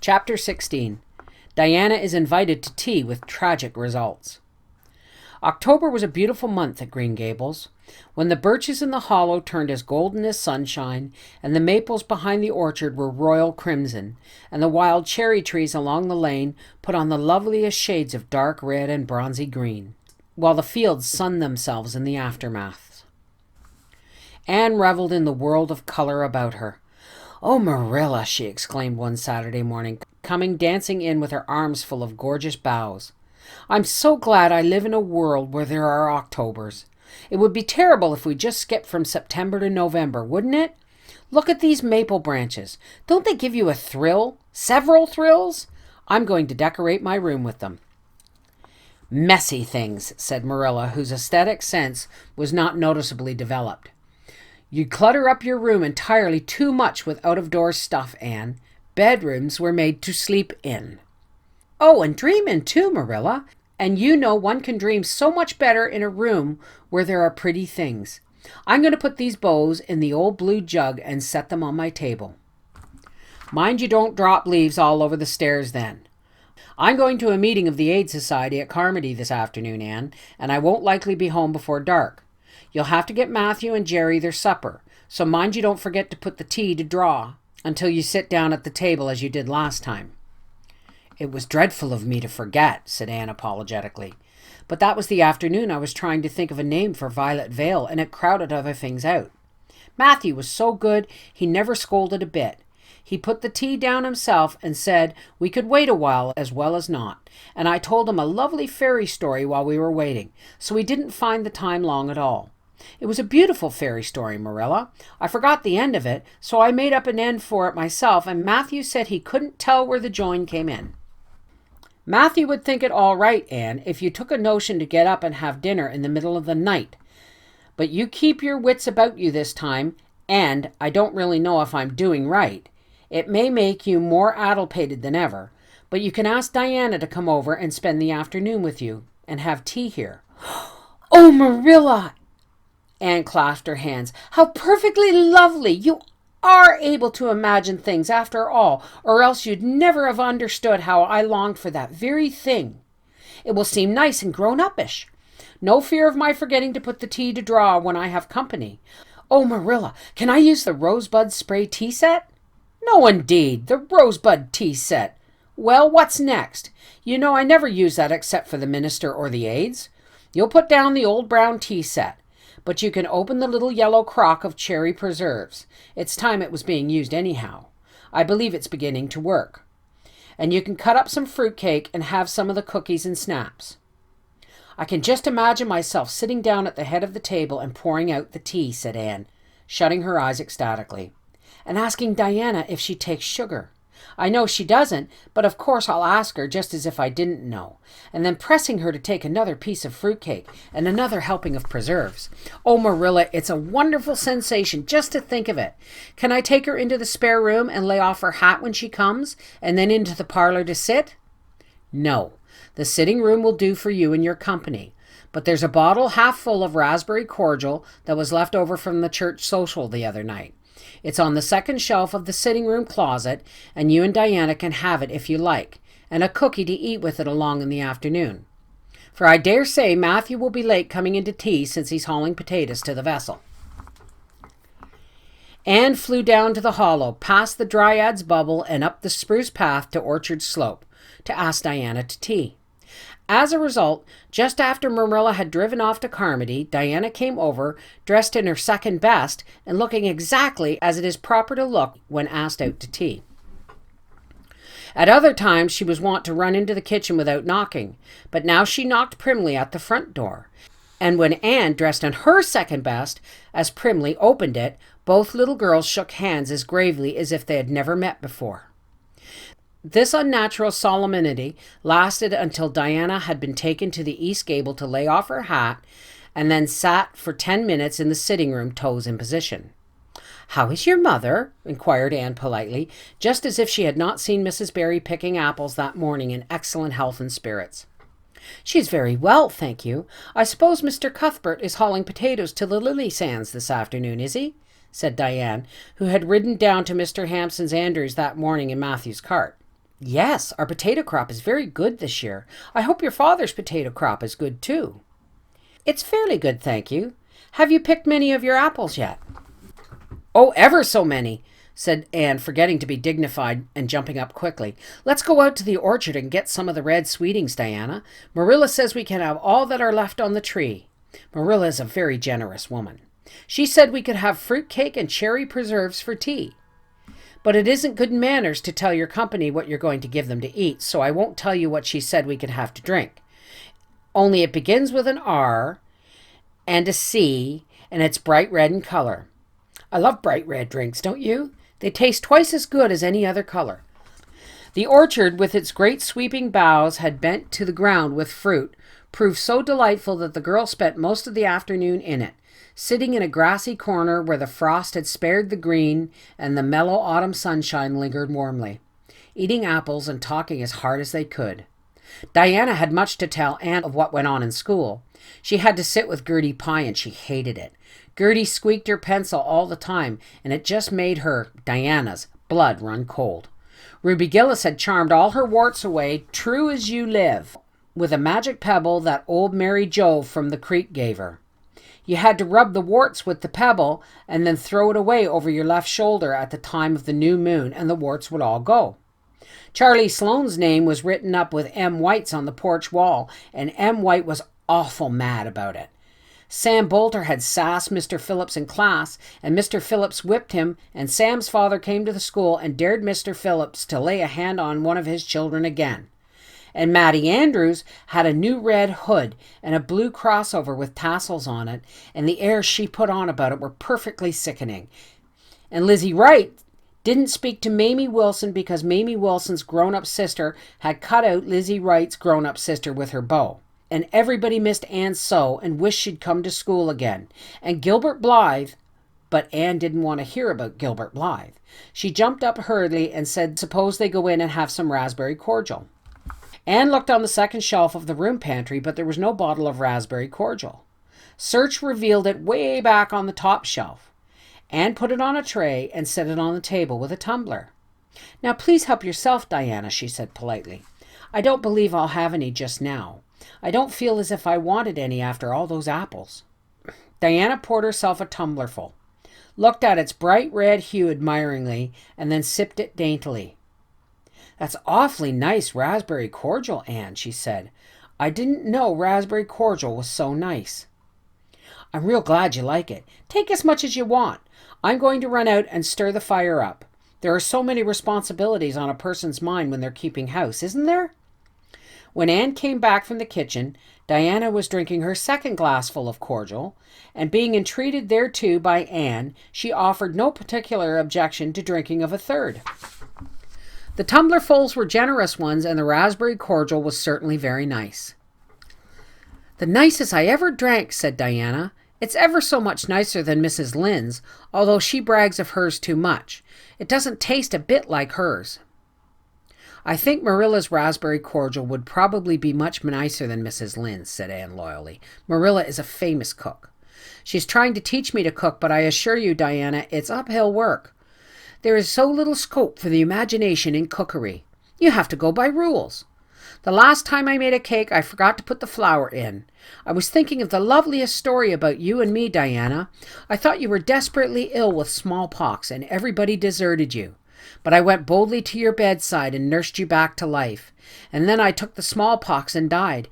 Chapter 16. Diana is invited to tea with tragic results. October was a beautiful month at Green Gables. When the birches in the hollow turned as golden as sunshine, and the maples behind the orchard were royal crimson, and the wild cherry trees along the lane put on the loveliest shades of dark red and bronzy green, while the fields sunned themselves in the aftermath. Anne reveled in the world of color about her. "Oh, Marilla," she exclaimed one Saturday morning, coming dancing in with her arms full of gorgeous boughs. "I'm so glad I live in a world where there are Octobers. It would be terrible if we just skipped from September to November, wouldn't it? Look at these maple branches. Don't they give you a thrill? Several thrills? I'm going to decorate my room with them." "Messy things," said Marilla, whose aesthetic sense was not noticeably developed. "You clutter up your room entirely too much with out-of-door stuff, Anne. Bedrooms were made to sleep in." "Oh, and dream in too, Marilla. And you know one can dream so much better in a room where there are pretty things. I'm going to put these bows in the old blue jug and set them on my table." "Mind you don't drop leaves all over the stairs then." "I'm going to a meeting of the Aid Society at Carmody this afternoon, Anne, and I won't likely be home before dark. You'll have to get Matthew and Jerry their supper, so mind you don't forget to put the tea to draw until you sit down at the table as you did last time." "It was dreadful of me to forget," said Anne apologetically. "But that was the afternoon I was trying to think of a name for Violet Vale, and it crowded other things out. Matthew was so good, he never scolded a bit. He put the tea down himself and said we could wait a while as well as not, and I told him a lovely fairy story while we were waiting, so he didn't find the time long at all. It was a beautiful fairy story, Marilla. I forgot the end of it, so I made up an end for it myself, and Matthew said he couldn't tell where the join came in." "Matthew would think it all right, Anne, if you took a notion to get up and have dinner in the middle of the night. But you keep your wits about you this time, and I don't really know if I'm doing right. It may make you more addlepated than ever, but you can ask Diana to come over and spend the afternoon with you and have tea here." "Oh, Marilla!" Anne clasped her hands. "How perfectly lovely! You are able to imagine things after all, or else you'd never have understood how I longed for that very thing. It will seem nice and grown-uppish. No fear of my forgetting to put the tea to draw when I have company. Oh, Marilla, can I use the rosebud spray tea set?" "No, indeed, the rosebud tea set. Well, what's next? You know I never use that except for the minister or the aides. You'll put down the old brown tea set. But you can open the little yellow crock of cherry preserves. It's time it was being used anyhow. I believe it's beginning to work. And you can cut up some fruitcake and have some of the cookies and snaps." "I can just imagine myself sitting down at the head of the table and pouring out the tea," said Anne, shutting her eyes ecstatically, "and asking Diana if she takes sugar. I know she doesn't, but of course I'll ask her just as if I didn't know, and then pressing her to take another piece of fruitcake and another helping of preserves. Oh, Marilla, it's a wonderful sensation just to think of it. Can I take her into the spare room and lay off her hat when she comes, and then into the parlor to sit?" "No, the sitting room will do for you and your company, but there's a bottle half full of raspberry cordial that was left over from the church social the other night. It's on the second shelf of the sitting room closet, and you and Diana can have it if you like, and a cookie to eat with it along in the afternoon. For I dare say Matthew will be late coming into tea since he's hauling potatoes to the vessel." Anne flew down to the hollow, past the Dryad's bubble, and up the spruce path to Orchard Slope, to ask Diana to tea. As a result, just after Marilla had driven off to Carmody, Diana came over, dressed in her second best and looking exactly as it is proper to look when asked out to tea. At other times she was wont to run into the kitchen without knocking, but now she knocked primly at the front door. And when Anne, dressed in her second best, as primly opened it, both little girls shook hands as gravely as if they had never met before. This unnatural solemnity lasted until Diana had been taken to the east gable to lay off her hat, and then sat for 10 minutes in the sitting room, toes in position. "How is your mother?" inquired Anne politely, just as if she had not seen Mrs. Barry picking apples that morning in excellent health and spirits. "She is very well, thank you. I suppose Mr. Cuthbert is hauling potatoes to the lily sands this afternoon, is he?" said Diane, who had ridden down to Mr. Hampson's Andrews that morning in Matthew's cart. Yes, our potato crop is very good this year. I hope your father's potato crop is good too. It's fairly good, thank you. Have you picked many of your apples yet? Oh, ever so many, said Anne, forgetting to be dignified and jumping up quickly. Let's go out to the orchard and get some of the red sweetings, Diana. Marilla says we can have all that are left on the tree. Marilla is a very generous woman. She said we could have fruit cake and cherry preserves for tea. But it isn't good manners to tell your company what you're going to give them to eat, so I won't tell you what she said we could have to drink. Only it begins with an R and a C, and it's bright red in color. I love bright red drinks, don't you? They taste twice as good as any other color. The orchard, with its great sweeping boughs had bent to the ground with fruit, proved so delightful that the girl spent most of the afternoon in it, sitting in a grassy corner where the frost had spared the green and the mellow autumn sunshine lingered warmly, eating apples and talking as hard as they could. Diana had much to tell Anne of what went on in school. She had to sit with Gertie Pye and she hated it. Gertie squeaked her pencil all the time, and it just made her, Diana's, blood run cold. Ruby Gillis had charmed all her warts away, true as you live, with a magic pebble that old Mary Jo from the creek gave her. You had to rub the warts with the pebble and then throw it away over your left shoulder at the time of the new moon, and the warts would all go. Charlie Sloane's name was written up with M. White's on the porch wall, and M. White was awful mad about it. Sam Bolter had sassed Mr. Phillips in class, and Mr. Phillips whipped him, and Sam's father came to the school and dared Mr. Phillips to lay a hand on one of his children again. And Mattie Andrews had a new red hood and a blue crossover with tassels on it, and the airs she put on about it were perfectly sickening. And Lizzie Wright didn't speak to Mamie Wilson because Mamie Wilson's grown-up sister had cut out Lizzie Wright's grown-up sister with her bow. And everybody missed Anne so and wished she'd come to school again. And Gilbert Blythe, but Anne didn't want to hear about Gilbert Blythe. She jumped up hurriedly and said, suppose they go in and have some raspberry cordial. Anne looked on the second shelf of the room pantry, but there was no bottle of raspberry cordial. Search revealed it way back on the top shelf. Anne put it on a tray and set it on the table with a tumbler. Now please help yourself, Diana, she said politely. I don't believe I'll have any just now. I don't feel as if I wanted any after all those apples. Diana poured herself a tumblerful, looked at its bright red hue admiringly, and then sipped it daintily. That's awfully nice raspberry cordial, Anne, she said. I didn't know raspberry cordial was so nice. I'm real glad you like it. Take as much as you want. I'm going to run out and stir the fire up. There are so many responsibilities on a person's mind when they're keeping house, isn't there? When Anne came back from the kitchen, Diana was drinking her second glassful of cordial, and being entreated thereto by Anne, she offered no particular objection to drinking of a third. The tumblerfuls were generous ones, and the raspberry cordial was certainly very nice. The nicest I ever drank, said Diana. It's ever so much nicer than Mrs. Lynde's, although she brags of hers too much. It doesn't taste a bit like hers. I think Marilla's raspberry cordial would probably be much nicer than Mrs. Lynde's, said Anne loyally. Marilla is a famous cook. She's trying to teach me to cook, but I assure you, Diana, it's uphill work. There is so little scope for the imagination in cookery. You have to go by rules. The last time I made a cake, I forgot to put the flour in. I was thinking of the loveliest story about you and me, Diana. I thought you were desperately ill with smallpox, and everybody deserted you. But I went boldly to your bedside and nursed you back to life. And then I took the smallpox and died.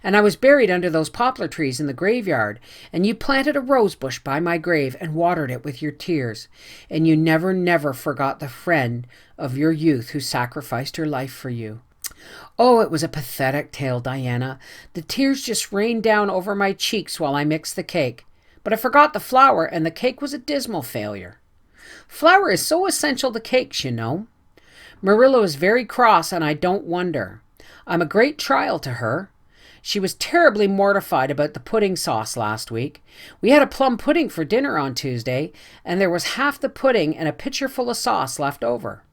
And I was buried under those poplar trees in the graveyard. And you planted a rose bush by my grave and watered it with your tears. And you never, never forgot the friend of your youth who sacrificed her life for you. Oh, it was a pathetic tale, Diana. The tears just rained down over my cheeks while I mixed the cake. But I forgot the flour, and the cake was a dismal failure. Flour is so essential to cakes, you know. Marilla was very cross, and I don't wonder. I'm a great trial to her. She was terribly mortified about the pudding sauce last week. We had a plum pudding for dinner on Tuesday, and there was half the pudding and a pitcher full of sauce left over.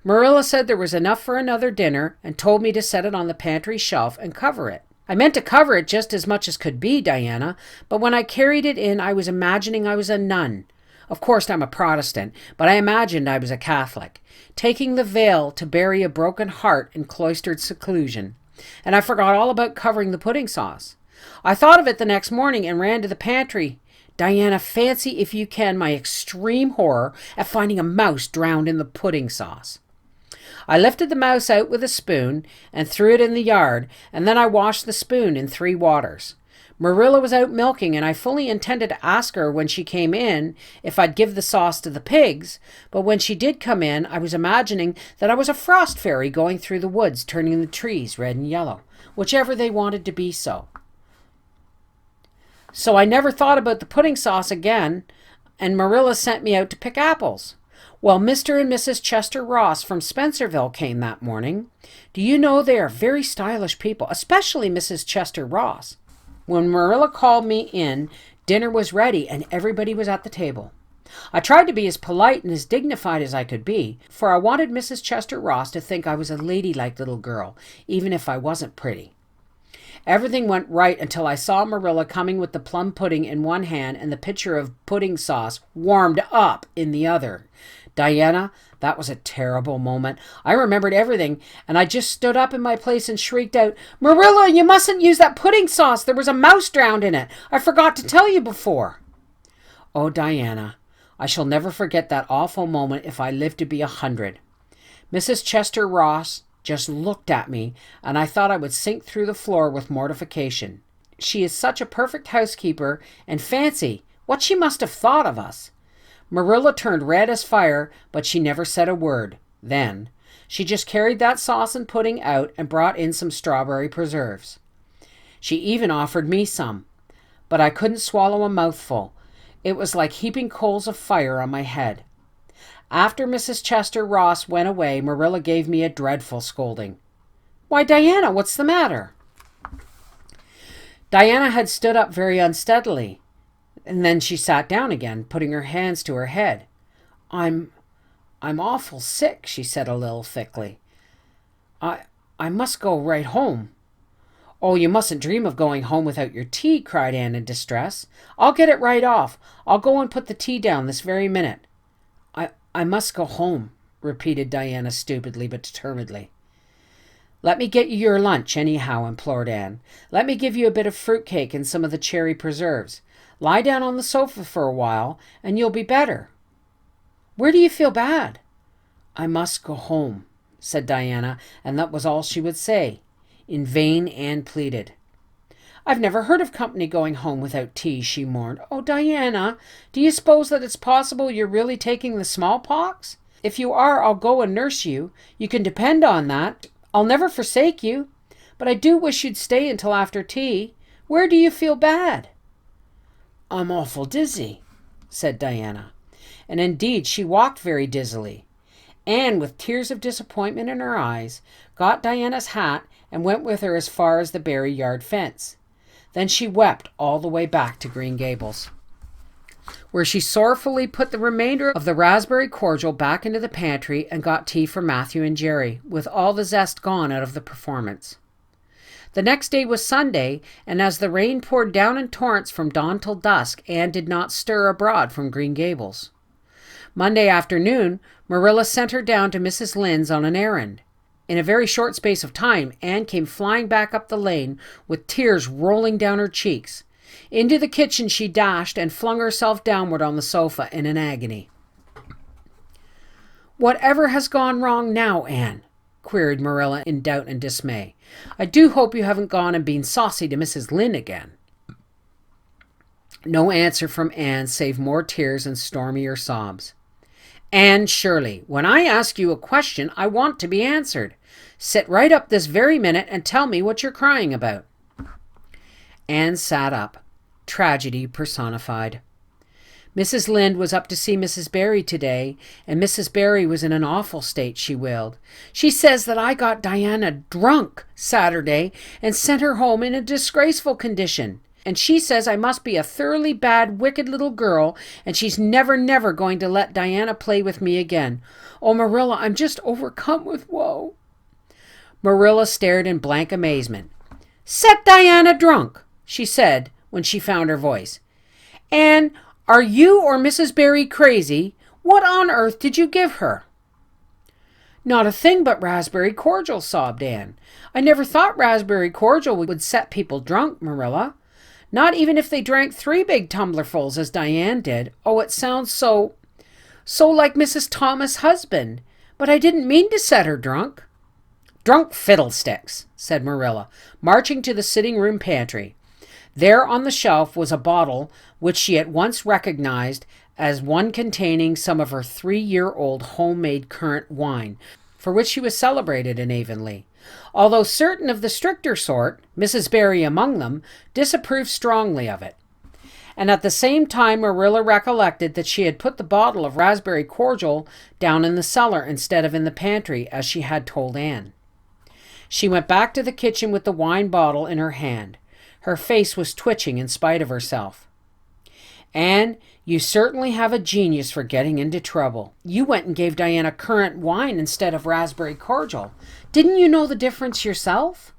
Marilla said there was enough for another dinner and told me to set it on the pantry shelf and cover it. I meant to cover it just as much as could be, Diana, but when I carried it in, I was imagining I was a nun. Of course, I'm a Protestant, but I imagined I was a Catholic, taking the veil to bury a broken heart in cloistered seclusion. And I forgot all about covering the pudding sauce. I thought of it the next morning and ran to the pantry. Diana, fancy if you can my extreme horror at finding a mouse drowned in the pudding sauce. I lifted the mouse out with a spoon and threw it in the yard, and then I washed the spoon in 3 waters. Marilla was out milking, and I fully intended to ask her when she came in if I'd give the sauce to the pigs, but when she did come in, I was imagining that I was a frost fairy going through the woods, turning the trees red and yellow, whichever they wanted to be so. So I never thought about the pudding sauce again, and Marilla sent me out to pick apples. Well, Mr. and Mrs. Chester Ross from Spencerville came that morning. Do you know they are very stylish people, especially Mrs. Chester Ross. When Marilla called me in, dinner was ready and everybody was at the table. I tried to be as polite and as dignified as I could be, for I wanted Mrs. Chester Ross to think I was a ladylike little girl, even if I wasn't pretty. Everything went right until I saw Marilla coming with the plum pudding in one hand and the pitcher of pudding sauce warmed up in the other. Diana, that was a terrible moment. I remembered everything, and I just stood up in my place and shrieked out, "Marilla, you mustn't use that pudding sauce. There was a mouse drowned in it. I forgot to tell you before." Oh, Diana, I shall never forget that awful moment if I live to be 100. Mrs. Chester Ross just looked at me, and I thought I would sink through the floor with mortification. She is such a perfect housekeeper, and fancy what she must have thought of us. Marilla turned red as fire, but she never said a word. Then she just carried that sauce and pudding out and brought in some strawberry preserves. She even offered me some, but I couldn't swallow a mouthful. It was like heaping coals of fire on my head. After Mrs. Chester Ross went away, Marilla gave me a dreadful scolding. "Why, Diana, what's the matter?" Diana had stood up very unsteadily, and then she sat down again, putting her hands to her head. I'm awful sick," she said a little thickly. I must go right home." "Oh, you mustn't dream of going home without your tea," cried Anne in distress. "I'll get it right off. I'll go and put the tea down this very minute." I must go home," repeated Diana stupidly but determinedly. "Let me get you your lunch anyhow," implored Anne. "Let me give you a bit of fruitcake and some of the cherry preserves. Lie down on the sofa for a while, and you'll be better." "Where do you feel bad?" "I must go home," said Diana, and that was all she would say. In vain Anne pleaded. "I've never heard of company going home without tea," she mourned. "Oh, Diana, do you suppose that it's possible you're really taking the smallpox? If you are, I'll go and nurse you. You can depend on that. I'll never forsake you. But I do wish you'd stay until after tea. Where do you feel bad?" "I'm awful dizzy," said Diana. And indeed she walked very dizzily. Anne, with tears of disappointment in her eyes, got Diana's hat and went with her as far as the Barry yard fence. Then she wept all the way back to Green Gables, where she sorrowfully put the remainder of the raspberry cordial back into the pantry and got tea for Matthew and Jerry, with all the zest gone out of the performance. The next day was Sunday, and as the rain poured down in torrents from dawn till dusk, Anne did not stir abroad from Green Gables. Monday afternoon, Marilla sent her down to Mrs. Lynde's on an errand. In a very short space of time, Anne came flying back up the lane with tears rolling down her cheeks. Into the kitchen she dashed and flung herself downward on the sofa in an agony. "Whatever has gone wrong now, Anne?" queried Marilla in doubt and dismay. "I do hope you haven't gone and been saucy to Mrs. Lynde again." No answer from Anne save more tears and stormier sobs. "Anne Shirley, when I ask you a question, I want to be answered. Sit right up this very minute and tell me what you're crying about." Anne sat up, tragedy personified. Mrs. Lynde was up to see Mrs. Barry today, and Mrs. Barry was in an awful state, she wailed. "She says that I got Diana drunk Saturday and sent her home in a disgraceful condition. And she says I must be a thoroughly bad, wicked little girl, and she's never going to let Diana play with me again. Oh, Marilla, I'm just overcome with woe." Marilla stared in blank amazement. "Set Diana drunk," she said when she found her voice. "And Are you or Mrs. Barry crazy? What on earth did you give her?" "Not a thing but raspberry cordial," sobbed Anne. "I never thought raspberry cordial would set people drunk, Marilla. Not even if they drank 3 big tumblerfuls as Diane did. Oh, it sounds so like Mrs. Thomas' husband. But I didn't mean to set her drunk." "Drunk fiddlesticks," said Marilla, marching to the sitting room pantry. There on the shelf was a bottle which she at once recognized as one containing some of her 3-year-old homemade currant wine, for which she was celebrated in Avonlea. Although certain of the stricter sort, Mrs. Barry among them, disapproved strongly of it. And at the same time Marilla recollected that she had put the bottle of raspberry cordial down in the cellar instead of in the pantry, as she had told Anne. She went back to the kitchen with the wine bottle in her hand. Her face was twitching in spite of herself. "Anne, you certainly have a genius for getting into trouble. You went and gave Diana currant wine instead of raspberry cordial. Didn't you know the difference yourself?"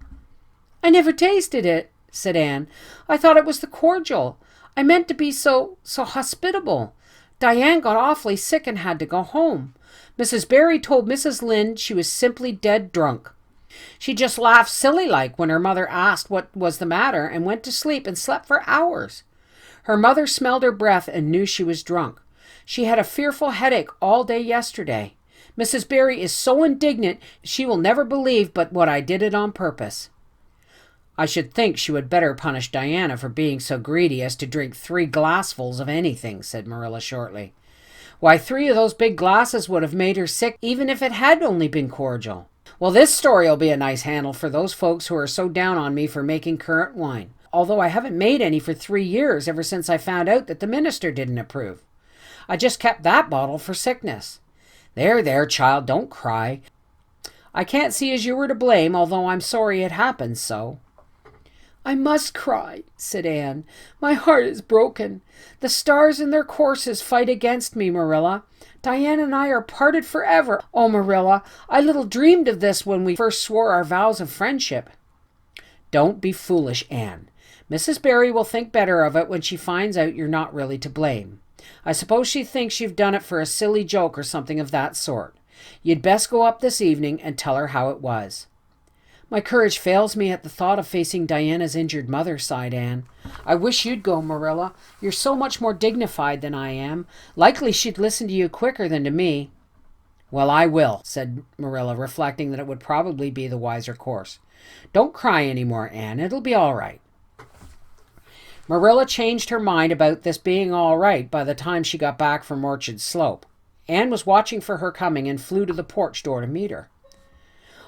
"I never tasted it," said Anne. "I thought it was the cordial. I meant to be so hospitable. Diane got awfully sick and had to go home. Mrs. Barry told Mrs. Lynde she was simply dead drunk. She just laughed silly-like when her mother asked what was the matter and went to sleep and slept for hours. Her mother smelled her breath and knew she was drunk. She had a fearful headache all day yesterday. Mrs. Barry is so indignant she will never believe but what I did it on purpose." "I should think she would better punish Diana for being so greedy as to drink 3 glassfuls of anything," said Marilla shortly. "Why, 3 of those big glasses would have made her sick even if it had only been cordial. Well, this story'll be a nice handle for those folks who are so down on me for making currant wine, although I haven't made any for 3 years, ever since I found out that the minister didn't approve. I just kept that bottle for sickness. There, child, don't cry. I can't see as you were to blame, although I'm sorry it happened so." "I must cry," said Anne. "My heart is broken. The stars in their courses fight against me, Marilla. Diane and I are parted forever. Oh, Marilla, I little dreamed of this when we first swore our vows of friendship." "Don't be foolish, Anne. Mrs. Barry will think better of it when she finds out you're not really to blame. I suppose she thinks you've done it for a silly joke or something of that sort. You'd best go up this evening and tell her how it was." "My courage fails me at the thought of facing Diana's injured mother," sighed Anne. "I wish you'd go, Marilla. You're so much more dignified than I am. Likely she'd listen to you quicker than to me." "Well, I will," said Marilla, reflecting that it would probably be the wiser course. "Don't cry any more, Anne. It'll be all right." Marilla changed her mind about this being all right by the time she got back from Orchard Slope. Anne was watching for her coming and flew to the porch door to meet her.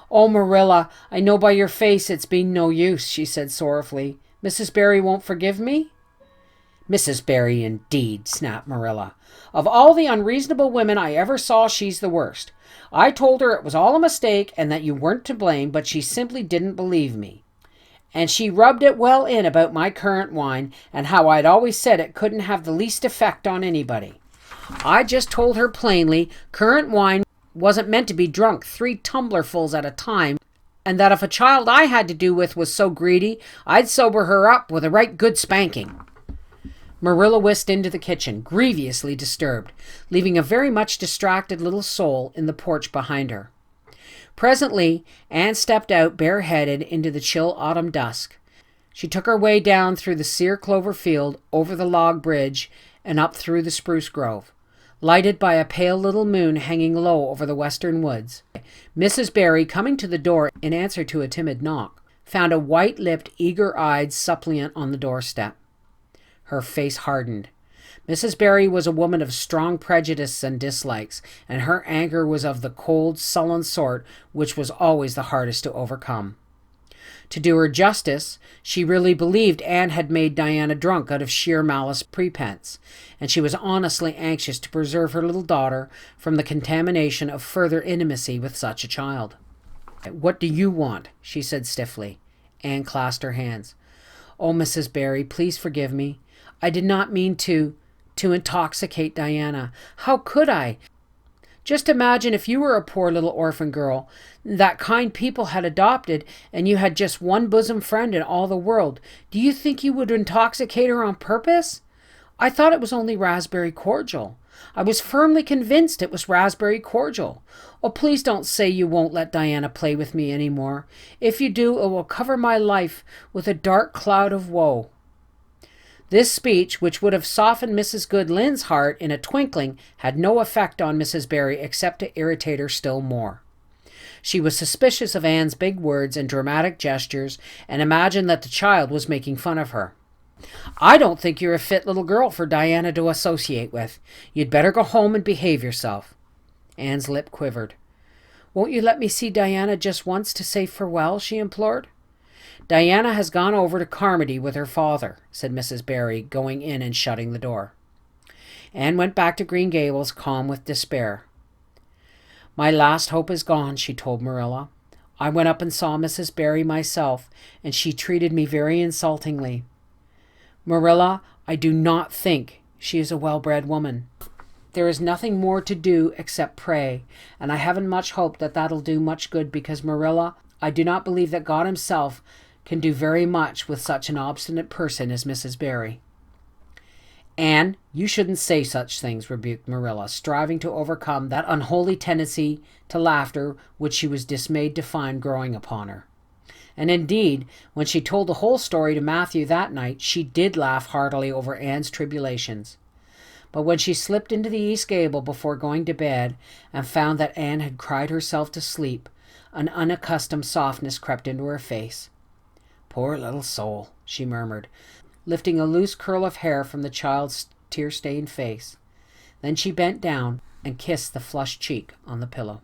"Oh, Marilla, I know by your face it's been no use," she said sorrowfully. "Mrs. Barry won't forgive me?" "Mrs. Barry, indeed," snapped Marilla. "Of all the unreasonable women I ever saw, she's the worst. I told her it was all a mistake and that you weren't to blame, but she simply didn't believe me. And she rubbed it well in about my currant wine and how I'd always said it couldn't have the least effect on anybody. I just told her plainly currant wine wasn't meant to be drunk 3 tumblerfuls at a time, and that if a child I had to do with was so greedy, I'd sober her up with a right good spanking." Marilla whisked into the kitchen, grievously disturbed, leaving a very much distracted little soul in the porch behind her. Presently, Anne stepped out bareheaded into the chill autumn dusk. She took her way down through the sere clover field, over the log bridge, and up through the spruce grove, lighted by a pale little moon hanging low over the western woods. Mrs. Barry, coming to the door in answer to a timid knock, found a white-lipped, eager-eyed suppliant on the doorstep. Her face hardened. Mrs. Barry was a woman of strong prejudices and dislikes, and her anger was of the cold, sullen sort which was always the hardest to overcome. To do her justice, she really believed Anne had made Diana drunk out of sheer malice prepense, and she was honestly anxious to preserve her little daughter from the contamination of further intimacy with such a child. "What do you want?" she said stiffly. Anne clasped her hands. "Oh, Mrs. Barry, please forgive me. I did not mean to intoxicate Diana. How could I? Just imagine if you were a poor little orphan girl that kind people had adopted, and you had just one bosom friend in all the world. Do you think you would intoxicate her on purpose? I thought it was only raspberry cordial. I was firmly convinced it was raspberry cordial. Oh, please don't say you won't let Diana play with me any more. If you do, it will cover my life with a dark cloud of woe." This speech, which would have softened Mrs. Goodlynn's heart in a twinkling, had no effect on Mrs. Barry except to irritate her still more. She was suspicious of Anne's big words and dramatic gestures, and imagined that the child was making fun of her. "I don't think you're a fit little girl for Diana to associate with. You'd better go home and behave yourself." Anne's lip quivered. "Won't you let me see Diana just once to say farewell?" she implored. "Diana has gone over to Carmody with her father," said Mrs. Barry, going in and shutting the door. Anne went back to Green Gables, calm with despair. "My last hope is gone," she told Marilla. "I went up and saw Mrs. Barry myself, and she treated me very insultingly. Marilla, I do not think she is a well-bred woman. There is nothing more to do except pray, and I haven't much hope that that'll do much good because, Marilla, I do not believe that God himself can do very much with such an obstinate person as Mrs. Barry." "Anne, you shouldn't say such things," rebuked Marilla, striving to overcome that unholy tendency to laughter which she was dismayed to find growing upon her. And indeed, when she told the whole story to Matthew that night, she did laugh heartily over Anne's tribulations. But when she slipped into the east gable before going to bed and found that Anne had cried herself to sleep, an unaccustomed softness crept into her face. "Poor little soul," she murmured, lifting a loose curl of hair from the child's tear-stained face. Then she bent down and kissed the flushed cheek on the pillow.